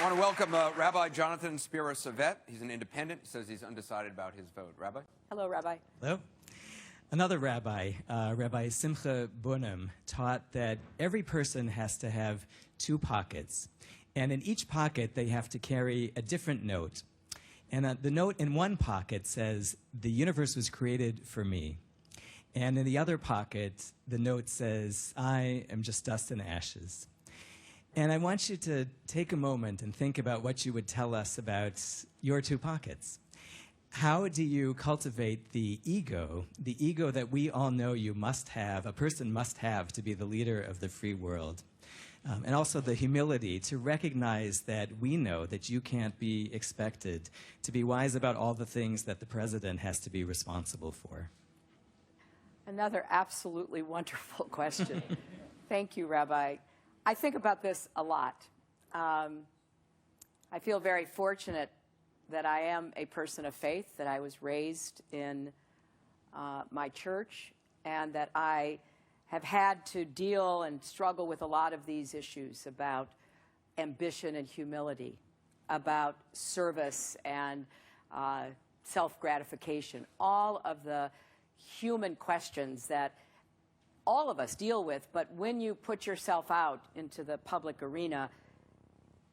I want to welcome Rabbi Jonathan Spiro-Savet. He's an independent. He says he's undecided about his vote. Rabbi? Hello, Rabbi. Hello. Another rabbi, Rabbi Simcha Bunim, taught that every person has to have two pockets. And in each pocket, they have to carry a different note. And the note in one pocket says, "The universe was created for me." And in the other pocket, the note says, "I am just dust and ashes." And I want you to take a moment and think about what you would tell us about your two pockets. How do you cultivate the ego that we all know you must have, a person must have to be the leader of the free world? And also the humility to recognize that we know that you can't be expected to be wise about all the things that the president has to be responsible for. Another absolutely wonderful question. Thank you, Rabbi. I think about this a lot. I feel very fortunate that I am a person of faith, that I was raised in my church, and that I have had to deal and struggle with a lot of these issues about ambition and humility, about service and self-gratification, all of the human questions that all of us deal with. But when you put yourself out into the public arena,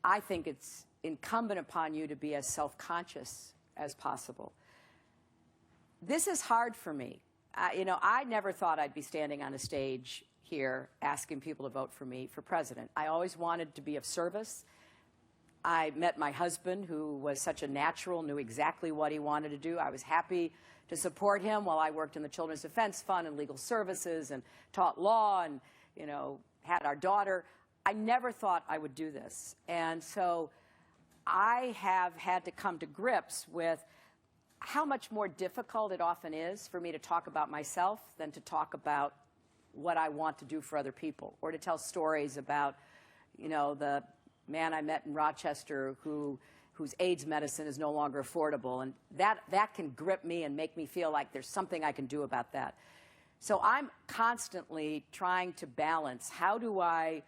I think it's incumbent upon you to be as self-conscious as possible. This is hard for me. I never thought I'd be standing on a stage here asking people to vote for me for president. I always wanted to be of service. I met my husband, who was such a natural, knew exactly what he wanted to do. I was happy to support him while I worked in the Children's Defense Fund and legal services and taught law and, had our daughter. I never thought I would do this. And so I have had to come to grips with how much more difficult it often is for me to talk about myself than to talk about what I want to do for other people, or to tell stories about, the man I met in Rochester whose AIDS medicine is no longer affordable. And that can grip me and make me feel like there's something I can do about that. So I'm constantly trying to balance, how do I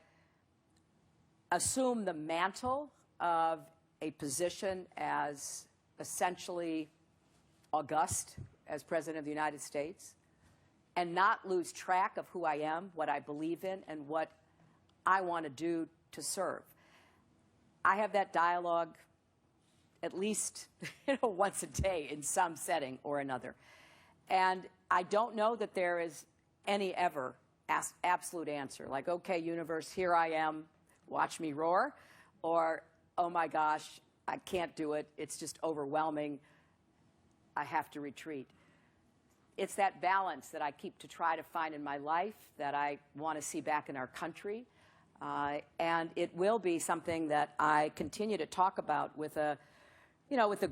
assume the mantle of a position as essentially august as President of the United States, and not lose track of who I am, what I believe in, and what I want to do to serve. I have that dialogue at least once a day in some setting or another. And I don't know that there is any ever absolute answer, like, okay, universe, here I am, watch me roar, or, oh my gosh, I can't do it, it's just overwhelming, I have to retreat. It's that balance that I keep to try to find in my life, that I want to see back in our country. And it will be something that I continue to talk about with a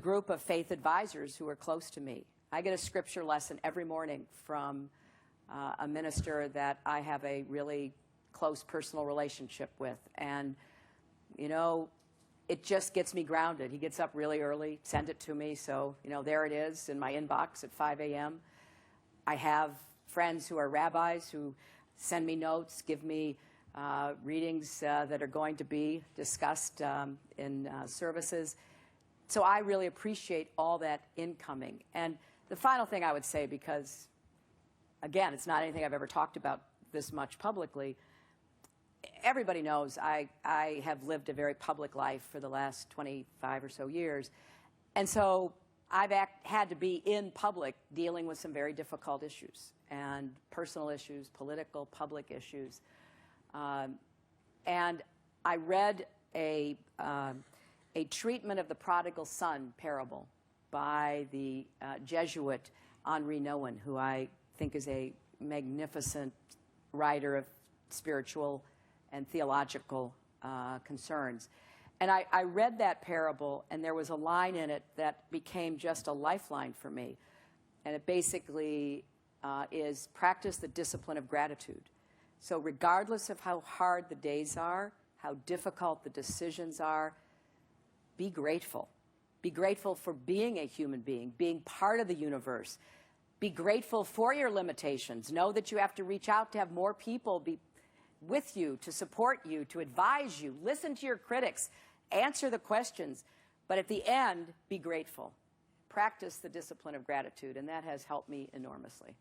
group of faith advisors who are close to me. I get a scripture lesson every morning from a minister that I have a really close personal relationship with. And, it just gets me grounded. He gets up really early, send it to me, so, there it is in my inbox at 5 a.m. I have friends who are rabbis who send me notes, give me readings that are going to be discussed in services. So I really appreciate all that incoming. And the final thing I would say, because, again, it's not anything I've ever talked about this much publicly, everybody knows I have lived a very public life for the last 25 or so years. And so I've had to be in public dealing with some very difficult issues, and personal issues, political, public issues. And I read a treatment of the prodigal son parable by the Jesuit Henri Nouwen, who I think is a magnificent writer of spiritual and theological concerns. And I read that parable, and there was a line in it that became just a lifeline for me. And it basically is practice the discipline of gratitude. So regardless of how hard the days are, how difficult the decisions are, be grateful. Be grateful for being a human being part of the universe. Be grateful for your limitations. Know that you have to reach out to have more people be with you, to support you, to advise you. Listen to your critics. answer the questions, but at the end, be grateful. Practice the discipline of gratitude, and that has helped me enormously.